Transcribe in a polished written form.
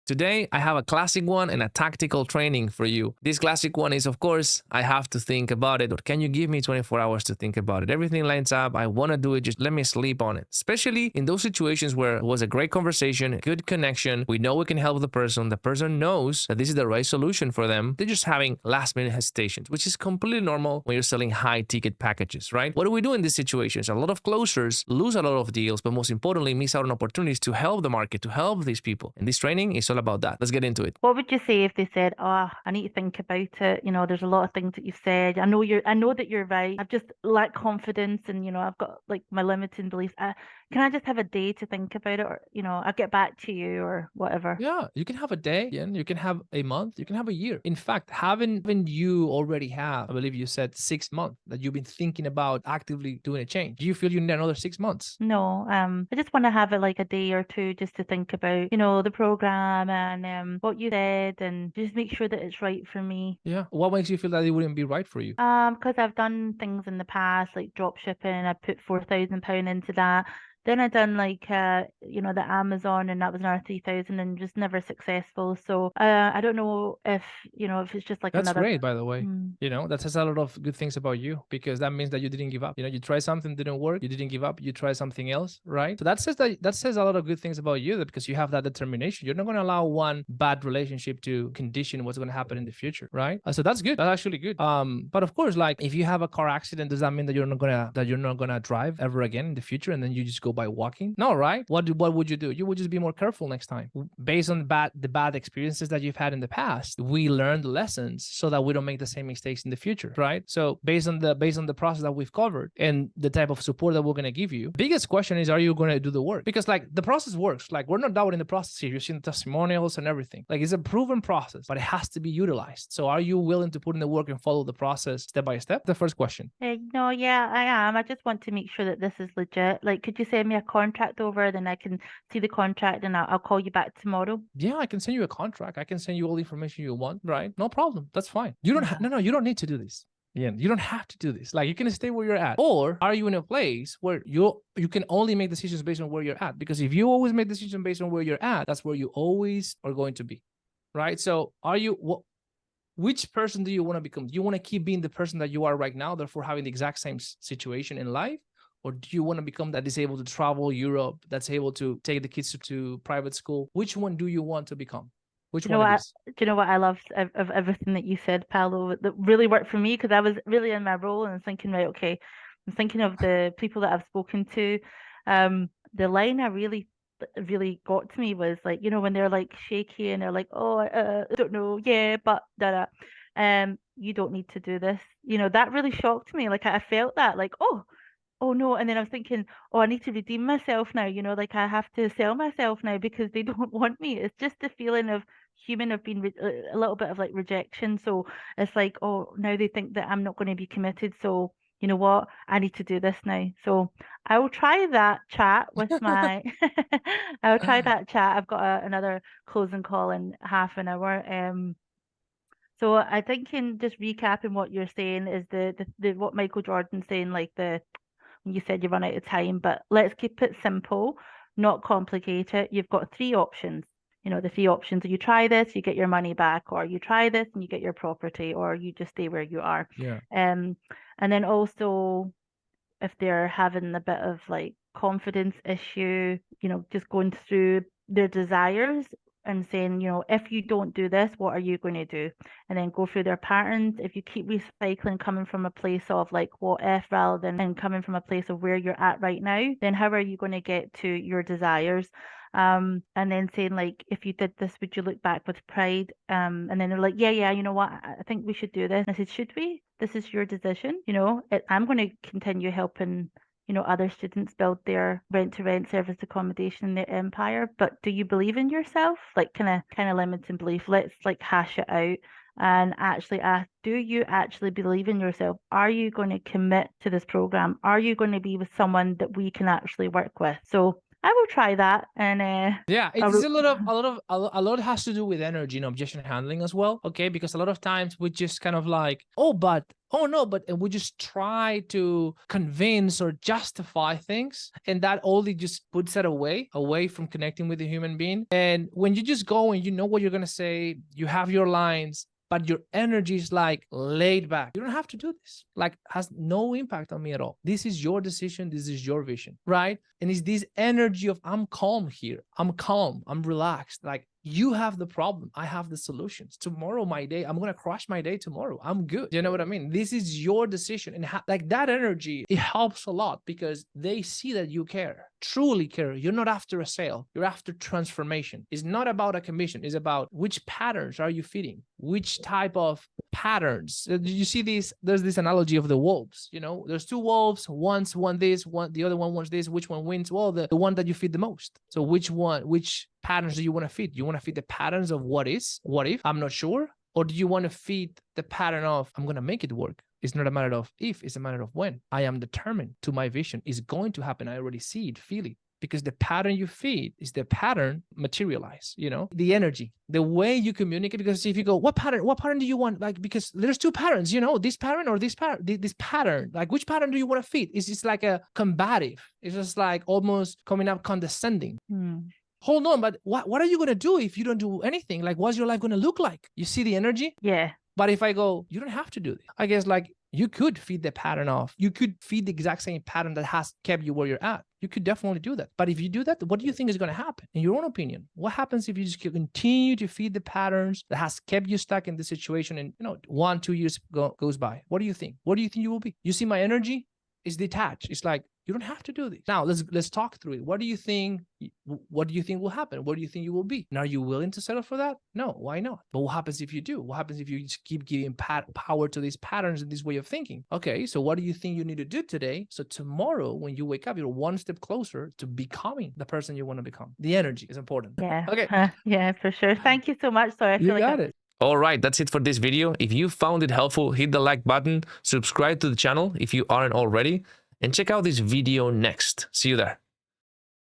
Today, I have a classic one and a tactical training for you. This classic one is, of course, I have to think about it. Or can you give me 24 hours to think about it? Everything lines up. I want to do it. Just let me sleep on it. Especially in those situations where it was a great conversation, good connection. We know we can help the person. The person knows that this is the right solution for them. They're just having last minute hesitations, which is completely normal when you're selling high ticket packages, right? What do we do in these situations? A lot of closers lose a lot of deals, but most importantly, miss out on opportunities to help the market, to help these people. And this training is all about that. Let's get into it. What would you say if they said, "Oh, I need to think about it. There's a lot of things that you've said. I know that you're right. I've just lack confidence, and I've got like my limiting beliefs. Can I just have a day to think about it, or I'll get back to you, or whatever." Yeah, you can have a day, and you can have a month, you can have a year. In fact, haven't you already have, I believe you said 6 months that you've been thinking about actively doing a change? Do you feel you need another 6 months? No, I just want to have it like a day or two just to think about, the program and what you said, and just make sure that it's right for me. Yeah. What makes you feel that it wouldn't be right for you? Because I've done things in the past like drop shipping. I put £4,000 into that. Then I done like the Amazon, and that was another 3,000, and just never successful. So I don't know if it's just like That's another. great, by the way. Mm. That says a lot of good things about you, because that means that you didn't give up. You tried something, didn't work, you didn't give up, you tried something else, right? So that says a lot of good things about you, because you have that determination. You're not going to allow one bad relationship to condition what's going to happen in the future, right? So that's good. That's actually good. But of course, like if you have a car accident, does that mean that you're not gonna drive ever again in the future, and then you just go by walking? No, right? What would you do? You would just be more careful next time. Based on the bad experiences that you've had in the past, we learned lessons so that we don't make the same mistakes in the future, right? So based on the process that we've covered and the type of support that we're going to give you, biggest question is, are you going to do the work? Because like the process works. Like we're not doubting the process here. You've seen the testimonials and everything. Like it's a proven process, but it has to be utilized. So are you willing to put in the work and follow the process step by step? The first question. No, yeah, I am. I just want to make sure that this is legit. Like, could you send me a contract over, then I can see the contract, and I'll call you back tomorrow? Yeah, I can send you a contract. I can send you all the information you want, right? No problem. That's fine. You don't no, you don't need to do this. Yeah, you don't have to do this. Like you can stay where you're at. Or are you in a place where you can only make decisions based on where you're at? Because if you always make decisions based on where you're at, that's where you always are going to be. Right? So which person do you want to become? Do you want to keep being the person that you are right now, therefore having the exact same situation in life? Or do you want to become that is able to travel Europe, that's able to take the kids to private school? Which one do you want to become? Which Do you know one it what? is? Do you know what I loved of everything that you said, Paolo? That really worked for me because I was really in my role and thinking, right, okay, I'm thinking of the people that I've spoken to. The line I really got to me was like, when they're like shaky and they're like, oh, I don't know, yeah, but da da. You don't need to do this. That really shocked me. Like I felt that, like, oh no. And then I was thinking, oh, I need to redeem myself now, like I have to sell myself now because they don't want me. It's just the feeling of human of being a little bit of like rejection. So it's like, oh, now they think that I'm not going to be committed. So you know what? I need to do this now. So I will try that chat with my, I'll try that chat. I've got another closing call in half an hour. So I think in just recapping what you're saying is the what Michael Jordan's saying, like you said you run out of time, but let's keep it simple, not complicate it. You've got three options. The three options are you try this, you get your money back, or you try this and you get your property, or you just stay where you are. Yeah. And then also if they're having a bit of like confidence issue, just going through their desires and saying, if you don't do this, what are you going to do? And then go through their patterns. If you keep recycling coming from a place of like what if rather than coming from a place of where you're at right now, then how are you going to get to your desires? And then saying like, if you did this, would you look back with pride? And then they're like, yeah, you know what? I think we should do this. And I said, should we? This is your decision. I'm going to continue helping other students build their rent-to-rent service accommodation in their empire. But do you believe in yourself? Like kind of limiting belief. Let's like hash it out and actually ask, do you actually believe in yourself? Are you going to commit to this program? Are you going to be with someone that we can actually work with? So I will try that. And yeah, I it's will, a lot has to do with energy and objection handling as well. Okay, because a lot of times we just kind of like, oh, but oh no, but and we just try to convince or justify things, and that only just puts it away from connecting with the human being. And when you just go and you know what you're gonna say, you have your lines, but your energy is like laid back. You don't have to do this. Like, has no impact on me at all. This is your decision. This is your vision, right? And it's this energy of I'm calm here. I'm calm. I'm relaxed. Like, you have the problem. I have the solutions. Tomorrow, my day, I'm going to crush my day tomorrow. I'm good. You know what I mean? This is your decision. And like that energy, it helps a lot because they see that you care, truly care. You're not after a sale. You're after transformation. It's not about a commission. It's about which patterns are you feeding? Which type of patterns? You see these, there's this analogy of the wolves, you know, there's two wolves, one's want this, the other one wants this. Which one wins? Well, the one that you feed the most. So which patterns do you want to feed? You want to feed the patterns of what is, what if, I'm not sure? Or do you want to feed the pattern of I'm going to make it work? It's not a matter of if, it's a matter of when. I am determined to my vision. It's going to happen. I already see it, feel it. Because the pattern you feed is the pattern materialize, you know, the energy, the way you communicate. Because if you go, what pattern do you want? Like, because there's two patterns, you know, this pattern or this pattern, like which pattern do you want to feed? It's just like a combative. It's just like almost coming up condescending. Hold on, but what are you going to do if you don't do anything? Like, what's your life going to look like? You see the energy? yeah. But if I go, you don't have to do this. I guess like you could feed the pattern off. You could feed the exact same pattern that has kept you where you're at. You could definitely do that. But if you do that, what do you think is going to happen? In your own opinion, what happens if you just continue to feed the patterns that has kept you stuck in this situation and, you know, 1-2 years goes by? What do you think? What do you think you will be? You see my energy? It's detached. It's like, you don't have to do this. Now let's talk through it. What do you think will happen? What do you think you will be? And are you willing to settle for that? No, why not? But what happens if you do? What happens if you just keep giving power to these patterns and this way of thinking? Okay, so what do you think you need to do today? So tomorrow when you wake up, you're one step closer to becoming the person you want to become. The energy is important. Yeah. Okay. Yeah, for sure. Thank you so much. Sorry, I feel You like got it. All right, that's it for this video. If you found it helpful, hit the like button, subscribe to the channel if you aren't already, and check out this video next. See you there.